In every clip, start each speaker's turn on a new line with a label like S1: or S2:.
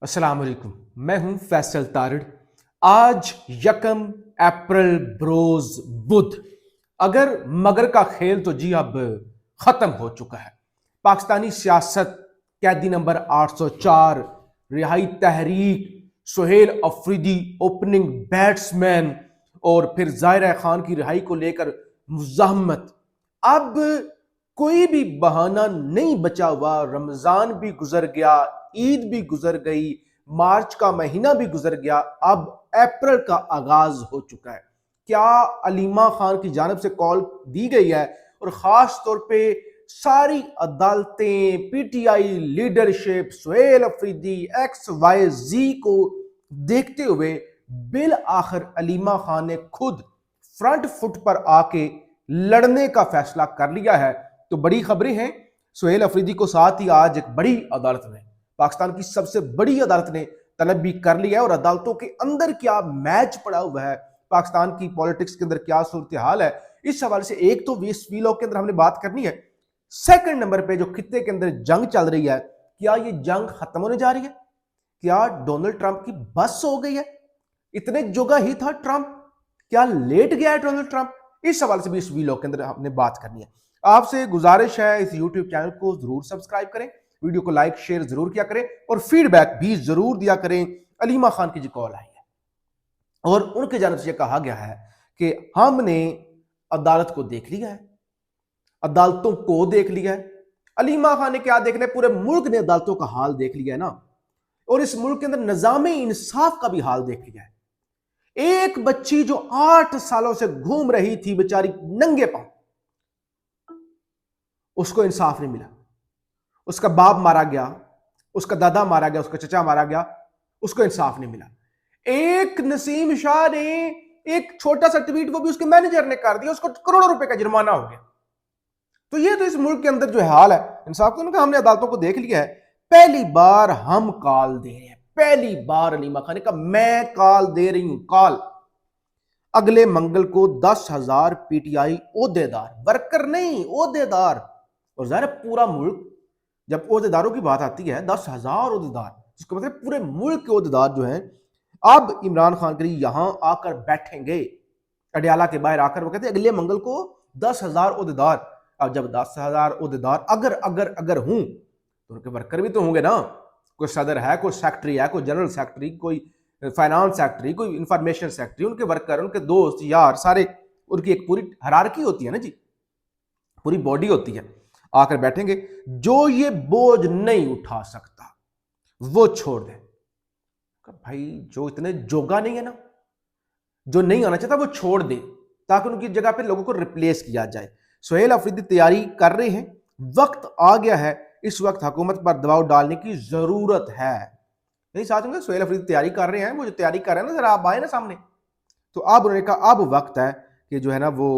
S1: अस्सलाम वालेकुम। मैं हूं फैसल तारिड़। आज यकम अप्रैल बरोज बुध। अगर मगर का खेल तो जी अब खत्म हो चुका है। पाकिस्तानी सियासत कैदी नंबर 804 रिहाई तहरीक, सुहेल अफरीदी ओपनिंग बैट्समैन और फिर जाहिर खान की रिहाई को लेकर मुज़ाहमत। अब कोई भी बहाना नहीं बचा हुआ। रमजान भी गुजर गया, ईद भी गुजर गई, मार्च का महीना भी गुजर गया, अब अप्रैल का आगाज हो चुका है। क्या अलीमा खान की जानिब से कॉल दी गई है और खास तौर पे सारी अदालतें, PTI leadership, Suhail Afridi, X Y Z को देखते हुए बिल आखिर अलीमा खान ने खुद फ्रंट फुट पर आके लड़ने का फैसला कर लिया है। तो बड़ी खबरें हैं। सुहेल अफरीदी को साथ ही आज एक बड़ी अदालत ने, पाकिस्तान की सबसे बड़ी अदालत ने तलब भी कर लिया है। और अदालतों के अंदर क्या मैच पड़ा हुआ है, पाकिस्तान की पॉलिटिक्स के अंदर क्या सूरत हाल है, इस हवाले से एक तो इस वीलॉग के अंदर हमने बात करनी है। सेकंड नंबर पे जो खित्ते के अंदर जंग चल रही है, क्या ये जंग खत्म होने जा रही है? क्या डोनाल्ड ट्रंप की बस हो गई है? इतने जोगा ही था ट्रंप, क्या लेट गया है डोनाल्ड ट्रंप? इस सवाल से भी इस वीलॉग के अंदर हमने बात करनी है। आपसे गुजारिश है इस यूट्यूब चैनल को जरूर सब्सक्राइब करें, वीडियो को लाइक शेयर जरूर किया करें और फीडबैक भी जरूर दिया करें। अलीमा खान की जो कॉल आई है और उनके जानब से कहा गया है कि हमने अदालत को देख लिया है, अदालतों को देख लिया है। अलीमा खान ने क्या देखना है? पूरे मुल्क ने अदालतों का हाल देख लिया है ना, और इस मुल्क के अंदर निजाम इंसाफ का भी हाल देख लिया है। एक बच्ची जो 8 सालों से घूम रही थी बेचारी नंगे पांव, उसको इंसाफ नहीं मिला। उसका बाप मारा गया, उसका दादा मारा गया, उसका चचा मारा गया, उसको इंसाफ नहीं मिला। एक नसीम शाह ने एक छोटा सा ट्वीट वो भी उसके मैनेजर ने कर दिया, उसको करोड़ों रुपए का जुर्माना हो गया। तो ये तो इस मुल्क के अंदर जो हाल है इंसाफ का, हमने अदालतों को देख लिया है। पहली बार हम कॉल दे रहे हैं, पहली बार अलीमा खान ने कहा मैं कॉल दे रही हूं, कॉल अगले मंगल को 10,000 पीटीआई ओहदेदार, वर्कर नहीं ओहदेदार, और ज़ाहिर पूरा मुल्क, जब ओहदेदारों की बात आती है 10,000 ओहदेदार, इसका मतलब पूरे मुल्क के ओहदेदार जो हैं अब इमरान खान के लिए यहां आकर बैठेंगे। अडियाला के बाहर आकर वो कहते हैं अगले मंगल को 10,000 ओहदेदार। अब जब 10,000 ओहदेदार अगर अगर अगर हूं तो उनके वर्कर भी तो होंगे ना। कोई सदर है, कोई सेक्रेटरी है, कोई जनरल सेक्रेटरी, कोई फाइनेंस सेक्रेटरी, कोई इंफॉर्मेशन सेक्रेटरी, उनके वर्कर, उनके दोस्त यार सारे, उनकी एक पूरी हायरार्की होती है ना जी, पूरी बॉडी होती है। आकर बैठेंगे, जो ये बोझ नहीं उठा सकता वो छोड़ दे। भाई जो इतने जोगा नहीं है ना, जो नहीं आना चाहता वो छोड़ दे, ताकि उनकी जगह पे लोगों को रिप्लेस किया जाए। सुहेल अफरीदी तैयारी कर रहे हैं, वक्त आ गया है, इस वक्त हुकूमत पर दबाव डालने की जरूरत है। नहीं साथ में सुहेल अफरीदी तैयारी कर रहे हैं, वो जो तैयारी कर रहे हैं ना, जरा आप आए ना सामने। तो अब उन्होंने कहा अब वक्त है कि जो है ना वो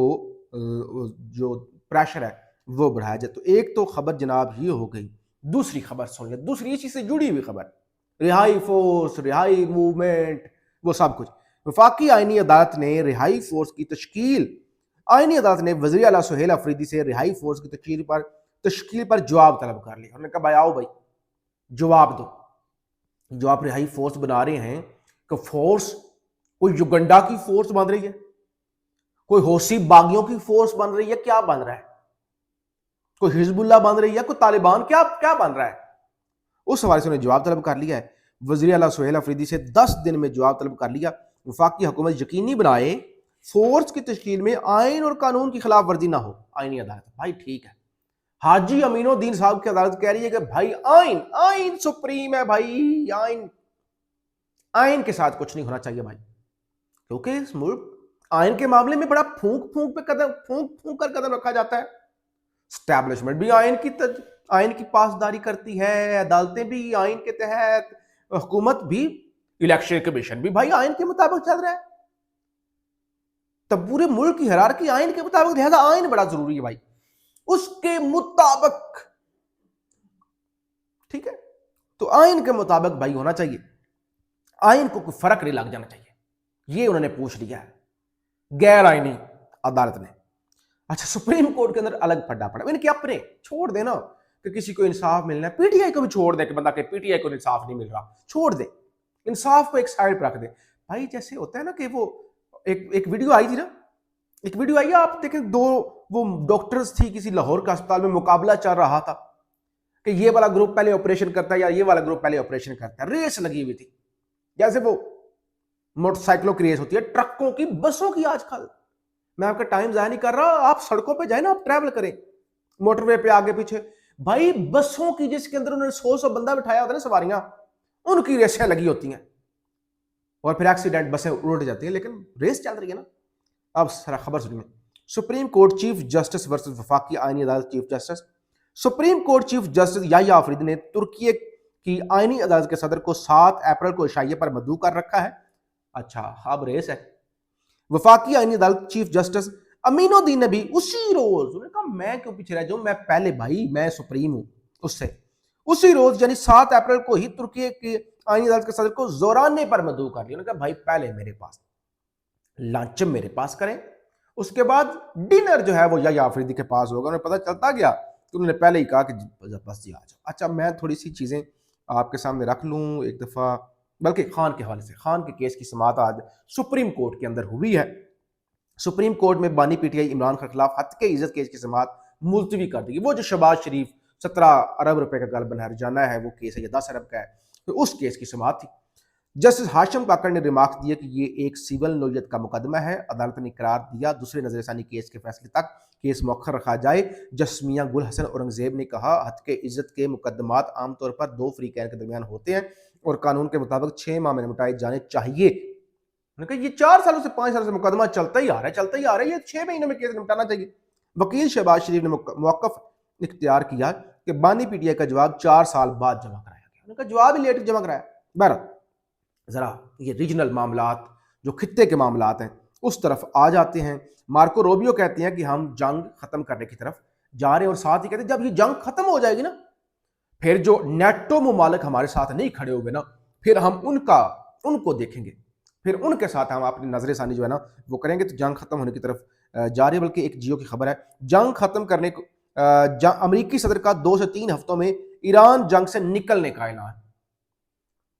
S1: जो प्रेशर है वो बढ़ाया जाए। तो एक तो खबर जनाब ये हो गई। दूसरी खबर सुन ले, दूसरी इसी से जुड़ी हुई खबर, रिहाई फोर्स, रिहाई मूवमेंट, वो सब कुछ। वफाकी आईनी अदालत ने रिहाई फोर्स की तश्कील, आईनी अदालत ने वज़ीर आला सुहेल अफरीदी से रिहाई फोर्स की तश्कील पर जवाब तलब कर लिया। उन्होंने कहा भाई आओ भाई जवाब दो, जो आप रिहाई फोर्स बना रहे हैं कि फोर्स कोई युगंडा की फोर्स बन रही है, कोई हौसी बागियों की फोर्स बन रही है, क्या बन रहा है? कोई हिजबुल्लाह बन रही है, कोई तालिबान, क्या क्या बन रहा है? उस हवाले से उन्हें जवाब तलब कर लिया है। वज़ीर आला सुहेल अफरीदी से 10 दिन में जवाब तलब कर लिया। वफाकी हुकूमत यकीनी बनाए फोर्स की तश्कील में आइन और कानून की खिलाफ वर्जी ना हो। आईनी अदालत भाई ठीक है, हाजी अमीनुद्दीन साहब की अदालत कह रही है कि भाई आइन आइन सुप्रीम है भाई, आइन आइन के साथ कुछ नहीं होना चाहिए भाई, क्योंकि इस मुल्क आइन के मामले में बड़ा फूंक फूंक पे कदम, फूंक फूंक कर कदम रखा जाता है। स्टैब्लिशमेंट भी आइन की पासदारी करती है, अदालतें भी आइन के तहत, हुकूमत भी, इलेक्शन कमीशन भी भाई आइन के मुताबिक चल रहा है। तब पूरे मुल्क की हिरार्की आइन के मुताबिक, लिहाजा आइन बड़ा जरूरी है भाई, उसके मुताबिक, ठीक है। तो आइन के मुताबिक भाई होना चाहिए, आइन को कोई फर्क नहीं लग जाना चाहिए, ये उन्होंने पूछ लिया है गैर आईनी अदालत ने। अच्छा सुप्रीम कोर्ट के अंदर अलग फड्डा पड़ा, इनके अपने छोड़ देना, कि किसी को इंसाफ मिलना है, पीटीआई को भी छोड़ दे कि बंदा के पीटीआई को इंसाफ नहीं मिल रहा, छोड़ दे, इंसाफ को एक साइड पर रख दे भाई। जैसे होता है ना कि वो एक वीडियो आई थी ना, एक वीडियो आई है, आप देखें, दो वो डॉक्टर्स थी किसी लाहौर का अस्पताल में, मुकाबला चल रहा था कि ये वाला ग्रुप पहले ऑपरेशन करता है या ये वाला ग्रुप पहले ऑपरेशन करता है, रेस लगी हुई थी। जैसे वो मोटरसाइकिलों की रेस होती है, ट्रकों की, बसों की। आजकल मैं आपका टाइम जाया नहीं कर रहा, आप सड़कों पे जाए ना, आप ट्रैवल करें मोटरवे पे आगे पीछे, भाई बसों की जिसके अंदर उन्होंने 100 बंदा बिठाया होता है ना, सवारियां, उनकी रेसें लगी होती हैं और फिर एक्सीडेंट, बसें उलट जाती हैं, लेकिन रेस चल रही है ना। अब सारा खबर सुनिए। Supreme court chief justice versus वफाकी आईनी अदालत chief justice. Supreme court chief justice Yahya Afridi ने तुर्की की आईनी अदालत के सदर को 7 अप्रैल को इशाइये पर मदऊ कर रखा है। अच्छा, अब रेस है। वफाकी आईनी अदालत चीफ जस्टिस अमीनुद्दीन ने भी उसी रोज, उन्होंने कहा मैं क्यों पीछे रह जाऊं, मैं पहले, भाई मैं सुप्रीम हूं, उससे उसी रोज यानी 7 अप्रैल को ही तुर्की की आईनी अदालत के सदर को जोराने पर मदऊ कर लिया। उन्होंने कहा भाई पहले मेरे पास लंच मेरे पास करें, उसके बाद डिनर जो है वो याह्या आफरीदी के पास होगा। उन्हें पता चलता गया तो उन्होंने पहले ही कहा कि बस जी आ जाओ। अच्छा, मैं थोड़ी सी चीजें आपके सामने रख लूं एक दफा, बल्कि खान के हवाले से। खान के केस की समाअत आज सुप्रीम कोर्ट के अंदर हुई है। सुप्रीम कोर्ट में बानी पीटीआई इमरान खान के खिलाफ हत्या के इज्जत केस की समाअत मुलतवी कर दी। वो जो शहबाज शरीफ 17 अरब रुपए का गलबन हरजाना है, वो केस है, ये 10 अरब का है, तो उस केस की समाअत थी। जस्टिस हाशिम काकड़ ने रिमार्क दिया कि ये एक सिविल नोयत का मुकदमा है। अदालत ने करार दिया दूसरे नजरसानी केस के फैसले तक केस मौखर रखा जाए। जस्टिस मियां गुल हसन औरंगजेब ने कहा हत्या के इज्जत के मुकदमात आमतौर पर 2 फरीकैन के दरमियान होते हैं और कानून के मुताबिक 6 माह में निपटाए जाने चाहिए। उन्होंने कहा ये 4 सालों से 5 सालों से मुकदमा चलता ही आ रहा है, ये 6 महीनों में केस निपटाना चाहिए। वकील शहबाज शरीफ ने मौकफ इख्तियार किया कि बानी पीटीआई का जवाब 4 साल बाद जमा कराया गया। उन्होंने कहा जवाब ही लेट जमा कराया। बहरहाल जरा ये रीजनल मामलात, जो खित्ते के मामलात हैं, उस तरफ आ जाते हैं। मार्को रोबियो कहते हैं कि हम जंग खत्म करने की तरफ जा रहे हैं, और साथ ही कहते हैं जब ये जंग खत्म हो जाएगी ना, फिर जो नेटो मुमालिक हमारे साथ नहीं खड़े हुए ना, फिर हम उनको देखेंगे, फिर उनके साथ हम अपनी नजर सानी जो है ना वो करेंगे। तो जंग खत्म होने की तरफ जा रही है। बल्कि एक जियो की खबर है, जंग खत्म करने को अमरीकी सदर का 2 से 3 हफ्तों में ईरान जंग से निकलने का ऐलान।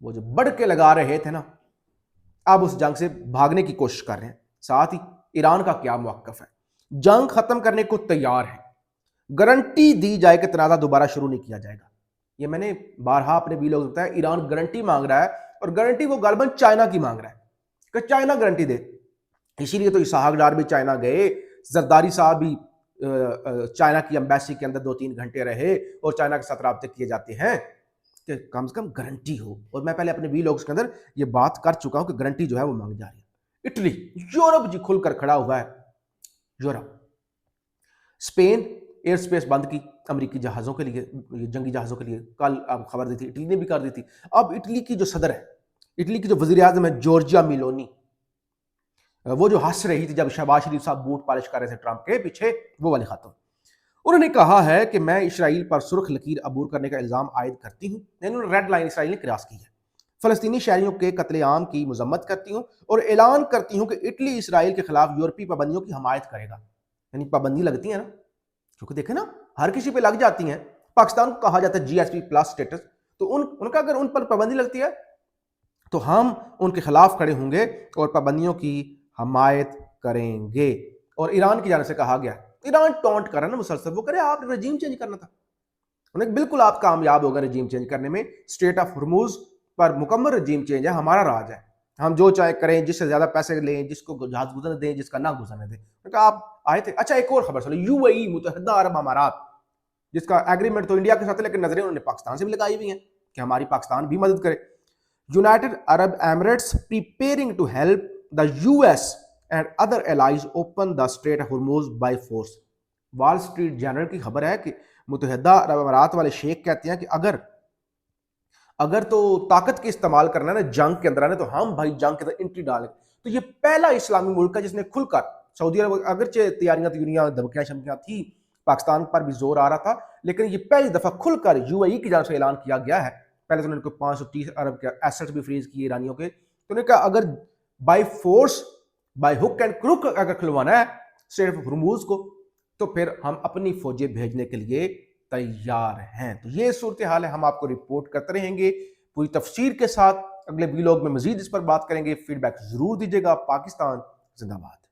S1: वो जो बढ़ के लगा रहे थे ना, अब उस जंग से भागने की कोशिश कर रहे हैं। साथ ही ईरान का क्या मौक़िफ़ है, जंग खत्म करने को तैयार है, गारंटी दी जाए कि तनाज़ा दोबारा शुरू नहीं किया जाएगा। ये मैंने बारहा अपने वीडियो में बताया, ईरान गारंटी मांग रहा है, और गारंटी वो गालबन चाइना की मांग रहा है कि चाइना गारंटी दे। इसीलिए तो इसहाक डार भी चाइना गए, जरदारी साहब भी चाइना की एम्बेसी के अंदर 2-3 घंटे रहे, और चाइना के साथ राब्ते किए जाते हैं कि कम से कम गारंटी हो। और मैं पहले अपने वीलॉग्स के अंदर ये बात कर चुका हूं कि गारंटी जो है वो मांगी जा रही है। इटली, यूरोप जी खुलकर खड़ा हुआ है। यूरोप, स्पेन एयर स्पेस बंद की अमेरिकी जहाज़ों के लिए, जंगी जहाज़ों के लिए। कल आप खबर दी थी, इटली ने भी कर दी थी। अब इटली की जो सदर है, इटली की जो वज़ीर आज़म है जॉर्जिया मेलोनी, वो जो हंस रही थी जब शहबाज शरीफ साहब बूट पॉलिश कर रहे थे ट्रंप के पीछे, वो वाली खातून, उन्होंने कहा है कि मैं इसराइल पर सुर्ख लकीर अबूर करने का इल्ज़ाम आयद करती हूँ। उन्होंने रेड लाइन इसराइल ने क्रॉस की है। फ़लस्तीनी शहरियों के कत्लेआम की मजम्मत करती हूँ और ऐलान करती हूँ कि इटली इसराइल के खिलाफ यूरोपीय पाबंदियों की हमायत करेगा। यानी पाबंदी लगती है ना, क्योंकि देखे ना हर किसी पे लग जाती हैं। पाकिस्तान को कहा जाता है GSP+ स्टेटस, तो उनका अगर उन पर पाबंदी लगती है तो हम उनके खिलाफ खड़े होंगे और पाबंदियों की हमायत करेंगे। और ईरान की जाने से कहा गया, ईरान टॉन्ट कर रहा है ना मुसलसल, वो करे आप रजीम चेंज करना था। उन्हें बिल्कुल आप कामयाब हो गए रजीम चेंज करने में। स्टेट ऑफ हुर्मुज पर मुकम्मल रजीम चेंज है, हमारा राज है, हम जो चाहे करें, जिससे ज्यादा पैसे लें, जिसको जहाज गुजरने दें, जिसका ना गुजरने दें। आप आए थे। अच्छा, एक और खबर चलो, UAE मुत्तहिदा अरब अमारात, जिसका एग्रीमेंट तो इंडिया के साथ है, लेकिन नजरें उन्होंने पाकिस्तान से भी लगाई हुई हैं कि हमारी पाकिस्तान भी मदद करे। United Arab Emirates preparing to help the US and other allies open the strait of Hormuz by force. Wall Street Journal की खबर है कि मुत्तहिदा अरब अमारात वाले शेख कहते हैं कि अगर तो ताकत के इस्तेमाल करना है ना जंग के अंदर आने, तो हम भाई जंग के अंदर एंट्री डालें। तो ये पहला इस्लामी मुल्क है जिसने खुलकर, सऊदी अरब अगरचे तैयारियां दुनिया धमकियां शमकियां थी, पाकिस्तान पर भी जोर आ रहा था, लेकिन ये पहली दफा खुलकर UAE की जान से ऐलान किया गया है। पहले तो उन्होंने 530 अरब के एसेट्स भी फ्रीज किए ईरानियों के। तो उन्होंने कहा अगर by force, by hook and crook अगर खुलवाना है स्ट्रेट ऑफ हुर्मुज को, तो फिर हम अपनी फौजें भेजने के लिए तैयार हैं। तो ये सूरत हाल है, हम आपको रिपोर्ट करते रहेंगे पूरी तफसीर के साथ। अगले वीलॉग में मजीद इस पर बात करेंगे। फीडबैक जरूर दीजिएगा। पाकिस्तान जिंदाबाद।